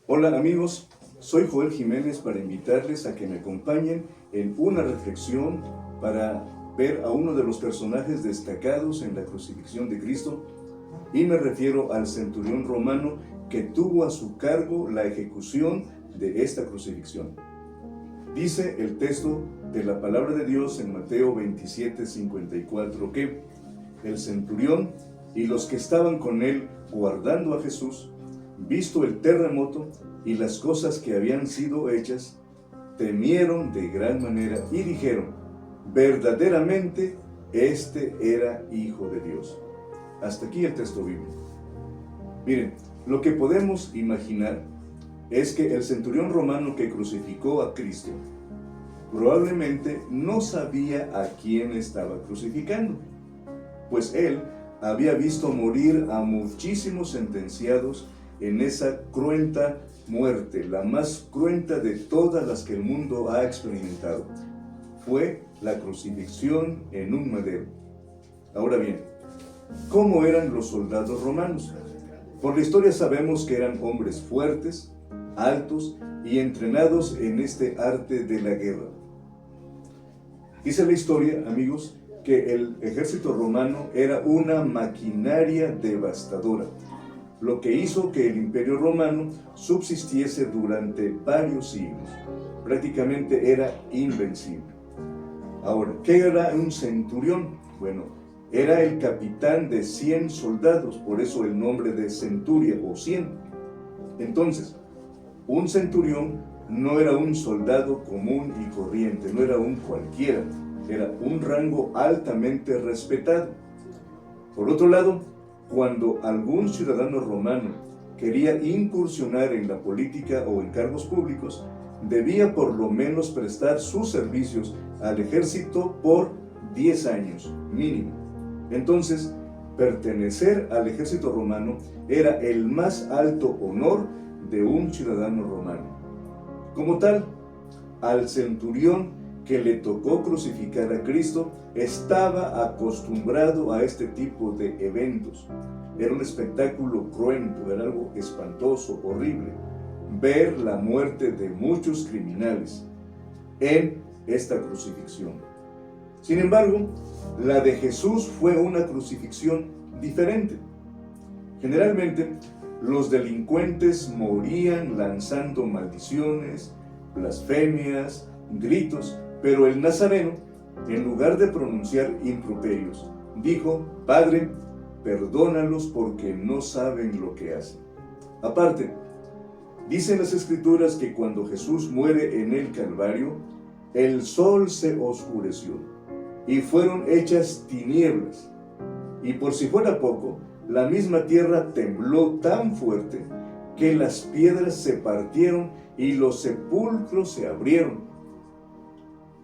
Hola amigos, soy Joel Jiménez para invitarles a que me acompañen en una reflexión para ver a uno de los personajes destacados en la crucifixión de Cristo, y me refiero al centurión romano que tuvo a su cargo la ejecución de esta crucifixión. Dice el texto de la palabra de Dios en Mateo 27:54 que el centurión y los que estaban con él guardando a Jesús, visto el terremoto y las cosas que habían sido hechas, temieron de gran manera y dijeron: verdaderamente este era Hijo de Dios. Hasta aquí el texto bíblico. Miren, lo que podemos imaginar es que el centurión romano que crucificó a Cristo probablemente no sabía a quién estaba crucificando, pues él había visto morir a muchísimos sentenciados en esa cruenta muerte, la más cruenta de todas las que el mundo ha experimentado. Fue la crucifixión en un madero. Ahora bien, ¿cómo eran los soldados romanos? Por la historia sabemos que eran hombres fuertes, altos y entrenados en este arte de la guerra. Dice la historia, amigos, que el ejército romano era una maquinaria devastadora, lo que hizo que el Imperio Romano subsistiese durante varios siglos. Prácticamente era invencible. Ahora, ¿qué era un centurión? Bueno, era el capitán de 100 soldados, por eso el nombre de centuria o 100. Entonces, un centurión no era un soldado común y corriente, no era un cualquiera, era un rango altamente respetado. Por otro lado, cuando algún ciudadano romano quería incursionar en la política o en cargos públicos, debía por lo menos prestar sus servicios al ejército por 10 años mínimo. Entonces, pertenecer al ejército romano era el más alto honor de un ciudadano romano. Como tal, al centurión que le tocó crucificar a Cristo estaba acostumbrado a este tipo de eventos. Era un espectáculo cruento, era algo espantoso, horrible, ver la muerte de muchos criminales en esta crucifixión. Sin embargo, la de Jesús fue una crucifixión diferente. Generalmente, los delincuentes morían lanzando maldiciones, blasfemias, gritos, pero el nazareno, en lugar de pronunciar improperios, dijo: Padre, perdónalos porque no saben lo que hacen. Aparte, dicen las Escrituras que cuando Jesús muere en el Calvario, el sol se oscureció y fueron hechas tinieblas. Y por si fuera poco, la misma tierra tembló tan fuerte que las piedras se partieron y los sepulcros se abrieron.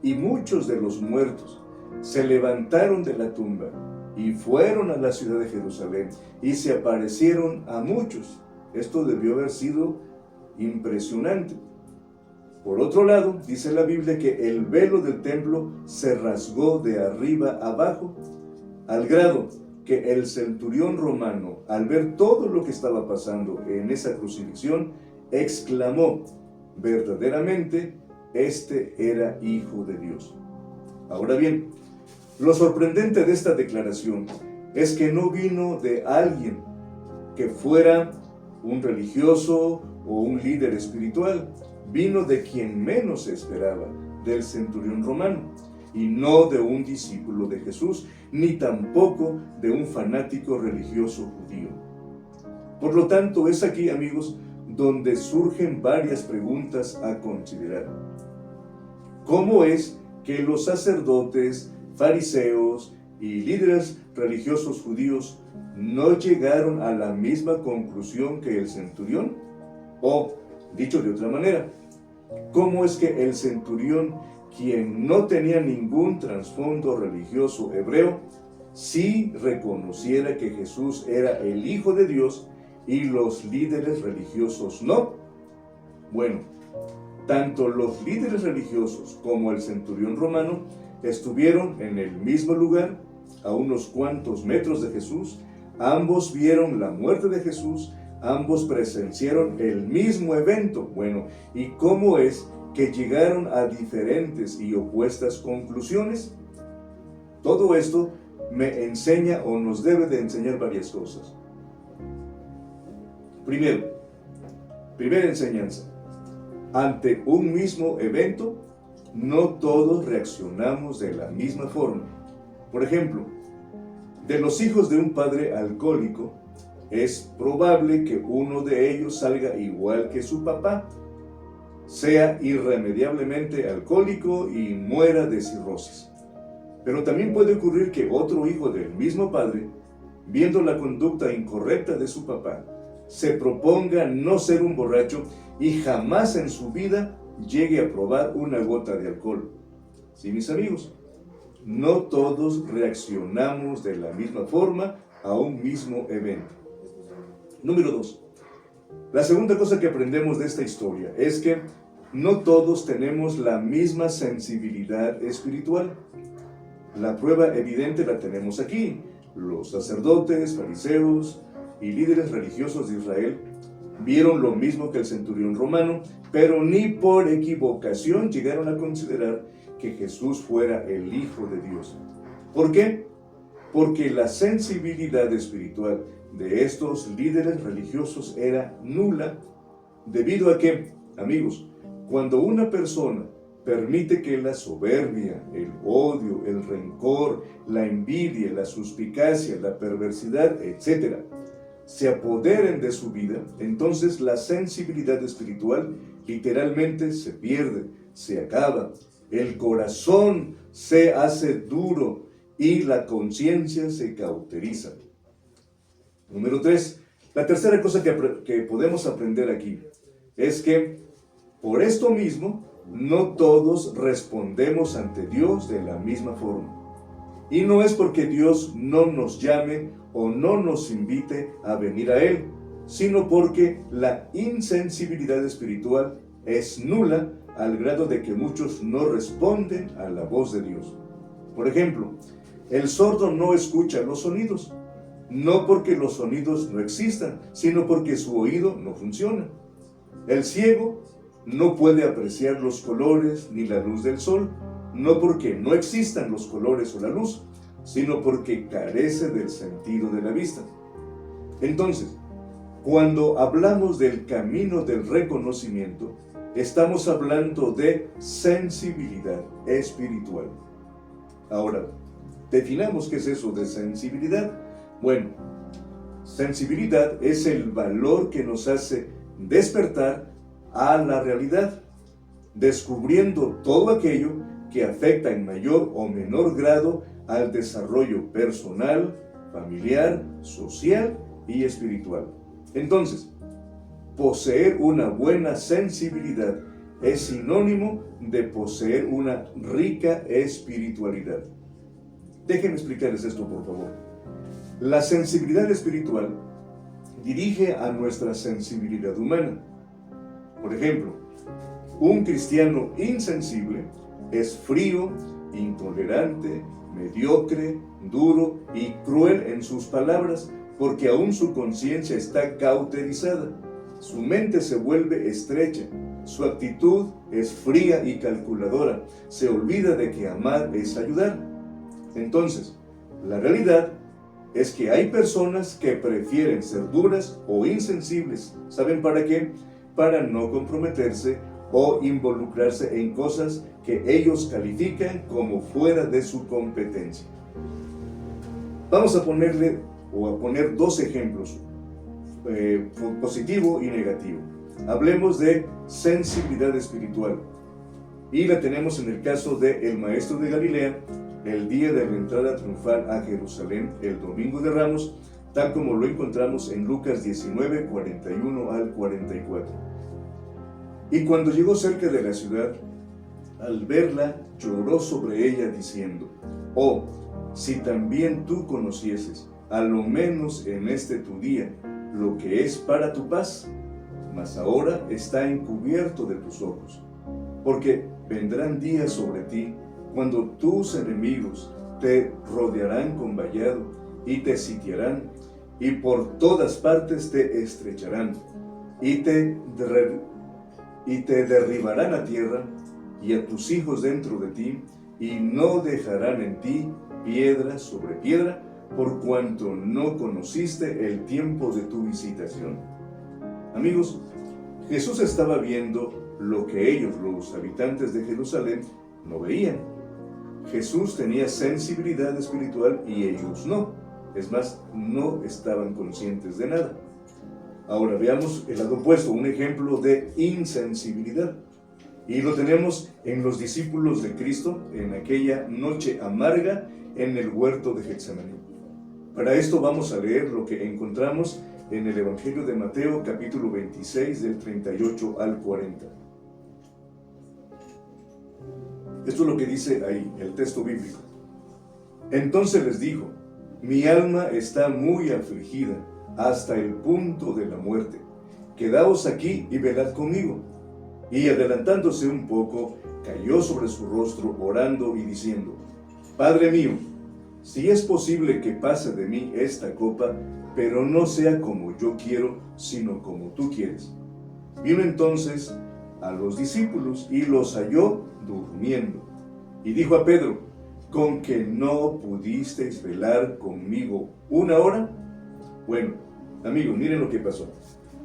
Y muchos de los muertos se levantaron de la tumba y fueron a la ciudad de Jerusalén y se aparecieron a muchos. Esto debió haber sido impresionante. Por otro lado, dice la Biblia que el velo del templo se rasgó de arriba abajo, al grado que el centurión romano, al ver todo lo que estaba pasando en esa crucifixión, exclamó: verdaderamente este era Hijo de Dios. Ahora bien, lo sorprendente de esta declaración es que no vino de alguien que fuera un religioso o un líder espiritual, vino de quien menos se esperaba, del centurión romano, y no de un discípulo de Jesús, ni tampoco de un fanático religioso judío. Por lo tanto, es aquí, amigos, donde surgen varias preguntas a considerar. ¿Cómo es que los sacerdotes, fariseos y líderes religiosos judíos no llegaron a la misma conclusión que el centurión? O, dicho de otra manera, ¿cómo es que el centurión, quien no tenía ningún trasfondo religioso hebreo, sí reconociera que Jesús era el Hijo de Dios y los líderes religiosos no? Bueno, tanto los líderes religiosos como el centurión romano estuvieron en el mismo lugar, a unos cuantos metros de Jesús. Ambos vieron la muerte de Jesús, ambos presenciaron el mismo evento. Bueno, ¿y cómo es que llegaron a diferentes y opuestas conclusiones? Todo esto me enseña o nos debe de enseñar varias cosas. Primera enseñanza. Ante un mismo evento, no todos reaccionamos de la misma forma. Por ejemplo, de los hijos de un padre alcohólico, es probable que uno de ellos salga igual que su papá, sea irremediablemente alcohólico y muera de cirrosis. Pero también puede ocurrir que otro hijo del mismo padre, viendo la conducta incorrecta de su papá, se proponga no ser un borracho y jamás en su vida llegue a probar una gota de alcohol. Sí, mis amigos, no todos reaccionamos de la misma forma a un mismo evento. Número 2. La segunda cosa que aprendemos de esta historia es que no todos tenemos la misma sensibilidad espiritual. La prueba evidente la tenemos aquí. Los sacerdotes, fariseos y líderes religiosos de Israel vieron lo mismo que el centurión romano, pero ni por equivocación llegaron a considerar que Jesús fuera el Hijo de Dios. ¿Por qué? Porque la sensibilidad espiritual de estos líderes religiosos era nula, debido a que, amigos, cuando una persona permite que la soberbia, el odio, el rencor, la envidia, la suspicacia, la perversidad, etc., se apoderen de su vida, entonces la sensibilidad espiritual literalmente se pierde, se acaba, el corazón se hace duro y la conciencia se cauteriza. Número 3. La tercera cosa que podemos aprender aquí es que por esto mismo no todos respondemos ante Dios de la misma forma. Y no es porque Dios no nos llame o no nos invite a venir a Él, sino porque la insensibilidad espiritual es nula al grado de que muchos no responden a la voz de Dios. Por ejemplo, el sordo no escucha los sonidos, no porque los sonidos no existan, sino porque su oído no funciona. El ciego no puede apreciar los colores ni la luz del sol, no porque no existan los colores o la luz, sino porque carece del sentido de la vista. Entonces, cuando hablamos del camino del reconocimiento, estamos hablando de sensibilidad espiritual. Ahora, definamos qué es eso de sensibilidad. Bueno, sensibilidad es el valor que nos hace despertar a la realidad, descubriendo todo aquello que afecta en mayor o menor grado al desarrollo personal, familiar, social y espiritual. Entonces, poseer una buena sensibilidad es sinónimo de poseer una rica espiritualidad. Déjenme explicarles esto, por favor. La sensibilidad espiritual dirige a nuestra sensibilidad humana. Por ejemplo, un cristiano insensible es frío, intolerante, mediocre, duro y cruel en sus palabras, porque aún su conciencia está cauterizada. Su mente se vuelve estrecha, su actitud es fría y calculadora, se olvida de que amar es ayudar. Entonces, la realidad es que hay personas que prefieren ser duras o insensibles. ¿Saben para qué? Para no comprometerse o involucrarse en cosas que ellos califican como fuera de su competencia. Vamos a poner dos ejemplos, positivo y negativo. Hablemos de sensibilidad espiritual. Y la tenemos en el caso del maestro de Galilea, el día de la entrada triunfal a Jerusalén, el domingo de Ramos, tal como lo encontramos en Lucas 19, 41 al 44. Y cuando llegó cerca de la ciudad, al verla, lloró sobre ella diciendo: «Oh, si también tú conocieses, a lo menos en este tu día, lo que es para tu paz, mas ahora está encubierto de tus ojos. Porque vendrán días sobre ti, cuando tus enemigos te rodearán con vallado y te sitiarán, y por todas partes te estrecharán, y te derribarán a tierra, y a tus hijos dentro de ti, y no dejarán en ti piedra sobre piedra, por cuanto no conociste el tiempo de tu visitación. Amigos, Jesús estaba viendo lo que ellos, los habitantes de Jerusalén, no veían. Jesús tenía sensibilidad espiritual y ellos no. Es más, no estaban conscientes de nada. Ahora veamos el lado opuesto, un ejemplo de insensibilidad. Y lo tenemos en los discípulos de Cristo en aquella noche amarga en el huerto de Getsemaní. Para esto vamos a leer lo que encontramos en el Evangelio de Mateo, capítulo 26, del 38 al 40. Esto es lo que dice ahí, el texto bíblico. Entonces les dijo: mi alma está muy afligida hasta el punto de la muerte. Quedaos aquí y velad conmigo. Y adelantándose un poco, cayó sobre su rostro, orando y diciendo: Padre mío, si es posible que pase de mí esta copa, pero no sea como yo quiero, sino como tú quieres. Vino entonces a los discípulos y los halló durmiendo. Y dijo a Pedro: ¿con que no pudisteis velar conmigo una hora? Bueno, amigos, miren lo que pasó.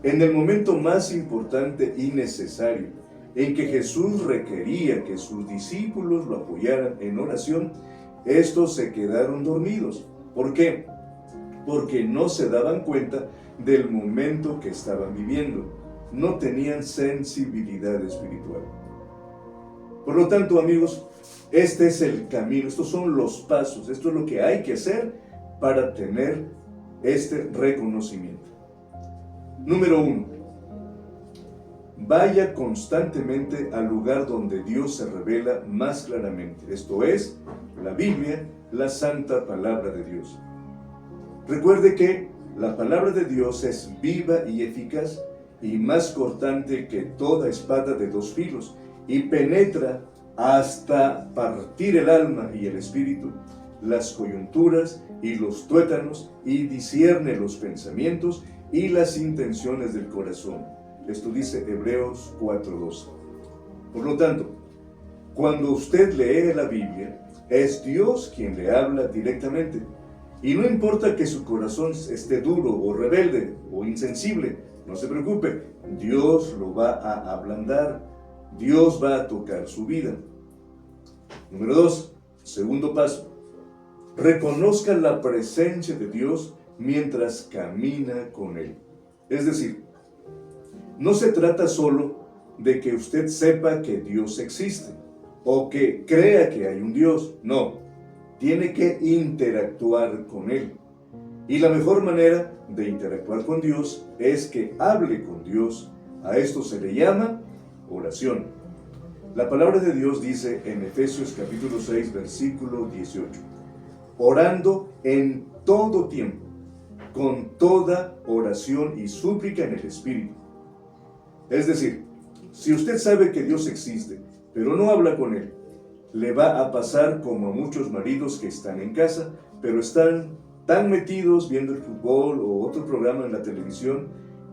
En el momento más importante y necesario, en que Jesús requería que sus discípulos lo apoyaran en oración, estos se quedaron dormidos. ¿Por qué? Porque no se daban cuenta del momento que estaban viviendo. No tenían sensibilidad espiritual. Por lo tanto, amigos, este es el camino, estos son los pasos, esto es lo que hay que hacer para tener este reconocimiento. Número 1. Vaya constantemente al lugar donde Dios se revela más claramente. Esto es, la Biblia, la santa palabra de Dios. Recuerde que la palabra de Dios es viva y eficaz y más cortante que toda espada de dos filos y penetra hasta partir el alma y el espíritu, las coyunturas y los tuétanos, y discierne los pensamientos y las intenciones del corazón. Esto dice Hebreos 4:12. Por lo tanto, cuando usted lee la Biblia, es Dios quien le habla directamente. Y no importa que su corazón esté duro o rebelde o insensible, no se preocupe, Dios lo va a ablandar, Dios va a tocar su vida. Número 2, segundo paso. Reconozca la presencia de Dios mientras camina con Él. Es decir, no se trata solo de que usted sepa que Dios existe o que crea que hay un Dios. No, tiene que interactuar con Él. Y la mejor manera de interactuar con Dios es que hable con Dios. A esto se le llama oración. La palabra de Dios dice en Efesios capítulo 6, versículo 18: orando en todo tiempo, con toda oración y súplica en el Espíritu. Es decir, si usted sabe que Dios existe, pero no habla con Él, le va a pasar como a muchos maridos que están en casa, pero están tan metidos viendo el fútbol o otro programa en la televisión,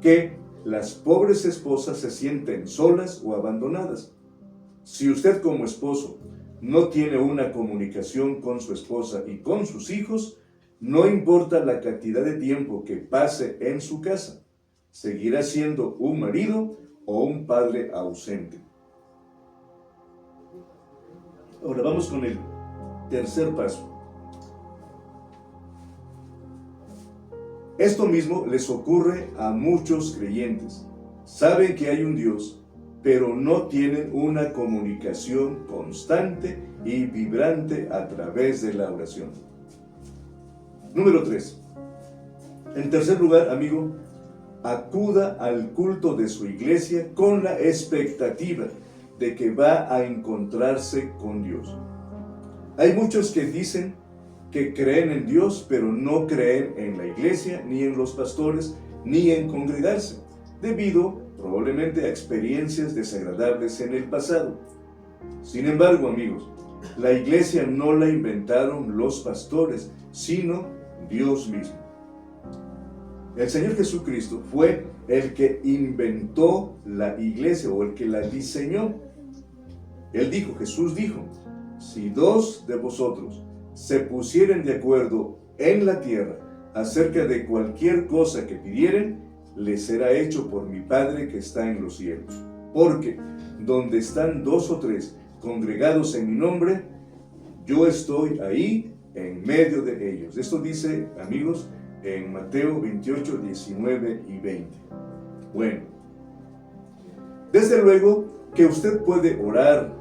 que las pobres esposas se sienten solas o abandonadas. Si usted como esposo no tiene una comunicación con su esposa y con sus hijos, no importa la cantidad de tiempo que pase en su casa, seguirá siendo un marido o un padre ausente. Ahora vamos con el tercer paso. Esto mismo les ocurre a muchos creyentes. Saben que hay un Dios, pero no tienen una comunicación constante y vibrante a través de la oración. Número 3. En tercer lugar, amigo, acuda al culto de su iglesia con la expectativa de que va a encontrarse con Dios. Hay muchos que dicen que creen en Dios, pero no creen en la iglesia, ni en los pastores, ni en congregarse, debido probablemente a experiencias desagradables en el pasado. Sin embargo, amigos, la iglesia no la inventaron los pastores, sino Dios mismo. El Señor Jesucristo fue el que inventó la iglesia o el que la diseñó. Jesús dijo, si dos de vosotros se pusieren de acuerdo en la tierra acerca de cualquier cosa que pidieren, les será hecho por mi Padre que está en los cielos. Porque donde están dos o tres congregados en mi nombre, yo estoy ahí en medio de ellos. Esto dice, amigos, en Mateo 28, 19 y 20. Bueno, desde luego que usted puede orar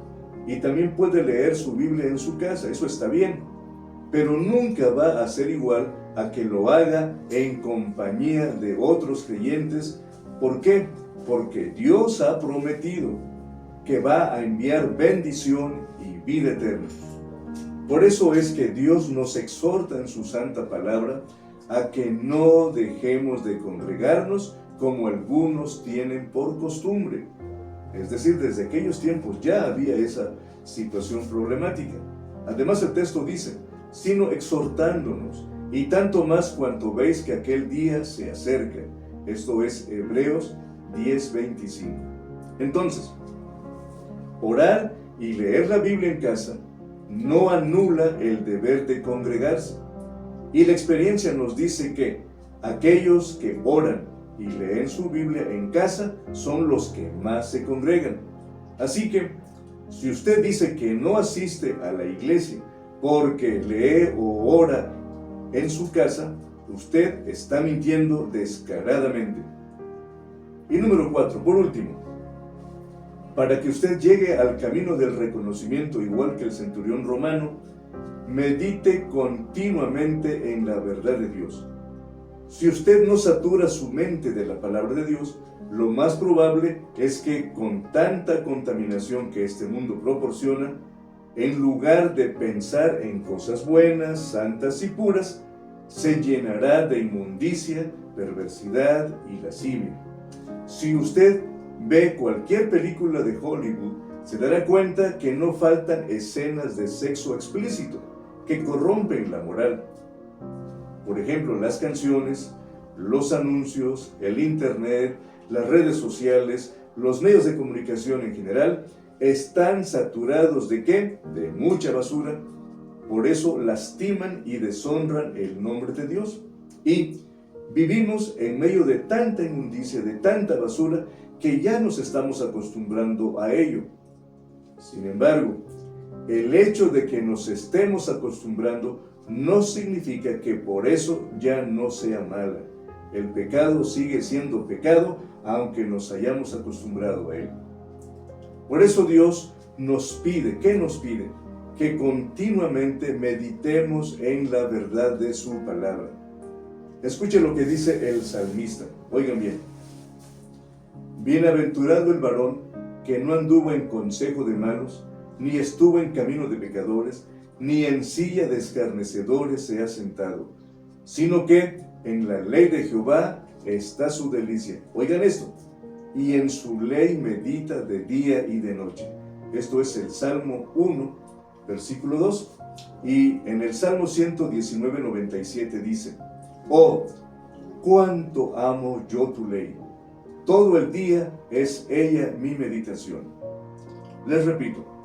y también puede leer su Biblia en su casa, eso está bien, pero nunca va a ser igual a que lo haga en compañía de otros creyentes. ¿Por qué? Porque Dios ha prometido que va a enviar bendición y vida eterna. Por eso es que Dios nos exhorta en su santa palabra a que no dejemos de congregarnos como algunos tienen por costumbre. Es decir, desde aquellos tiempos ya había esa situación problemática. Además, el texto dice, sino exhortándonos, y tanto más cuanto veis que aquel día se acerca. Esto es Hebreos 10:25. Entonces, orar y leer la Biblia en casa no anula el deber de congregarse. Y la experiencia nos dice que aquellos que oran y leen su Biblia en casa son los que más se congregan. Así que, si usted dice que no asiste a la iglesia porque lee o ora en su casa, usted está mintiendo descaradamente. Y número 4, por último, para que usted llegue al camino del reconocimiento igual que el centurión romano, medite continuamente en la verdad de Dios. Si usted no satura su mente de la palabra de Dios, lo más probable es que con tanta contaminación que este mundo proporciona, en lugar de pensar en cosas buenas, santas y puras, se llenará de inmundicia, perversidad y lascivia. Si usted ve cualquier película de Hollywood, se dará cuenta que no faltan escenas de sexo explícito que corrompen la moral. Por ejemplo, las canciones, los anuncios, el internet, las redes sociales, los medios de comunicación en general, están saturados ¿de qué? De mucha basura. Por eso lastiman y deshonran el nombre de Dios. Y vivimos en medio de tanta inmundicia, de tanta basura, que ya nos estamos acostumbrando a ello. Sin embargo, el hecho de que nos estemos acostumbrando no significa que por eso ya no sea mala. El pecado sigue siendo pecado, aunque nos hayamos acostumbrado a él. Por eso Dios nos pide, ¿qué nos pide? Que continuamente meditemos en la verdad de su palabra. Escuche lo que dice el salmista. Oigan bien. Bienaventurado el varón que no anduvo en consejo de malos, ni estuvo en camino de pecadores, ni en silla de escarnecedores se ha sentado, sino que en la ley de Jehová está su delicia. Oigan esto. Y en su ley medita de día y de noche. Esto es el Salmo 1, versículo 2. Y en el Salmo 119, 97 dice, oh, cuánto amo yo tu ley. Todo el día es ella mi meditación. Les repito,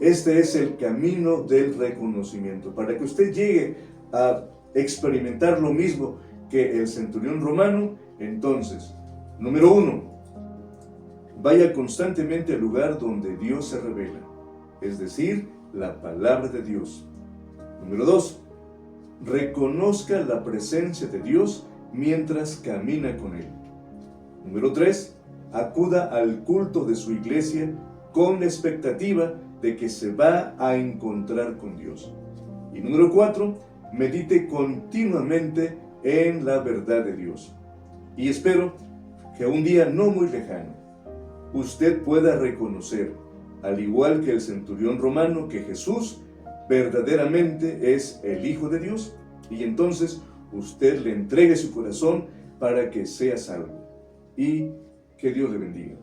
este es el camino del reconocimiento. Para que usted llegue a experimentar lo mismo que el centurión romano, entonces, número 1, vaya constantemente al lugar donde Dios se revela, es decir, la palabra de Dios. Número 2, reconozca la presencia de Dios mientras camina con Él. Número 3, acuda al culto de su iglesia con la expectativa de que se va a encontrar con Dios. Y número 4, medite continuamente en la verdad de Dios. Y espero que un día no muy lejano, usted pueda reconocer, al igual que el centurión romano, que Jesús verdaderamente es el Hijo de Dios, y entonces usted le entregue su corazón para que sea salvo. Y que Dios le bendiga.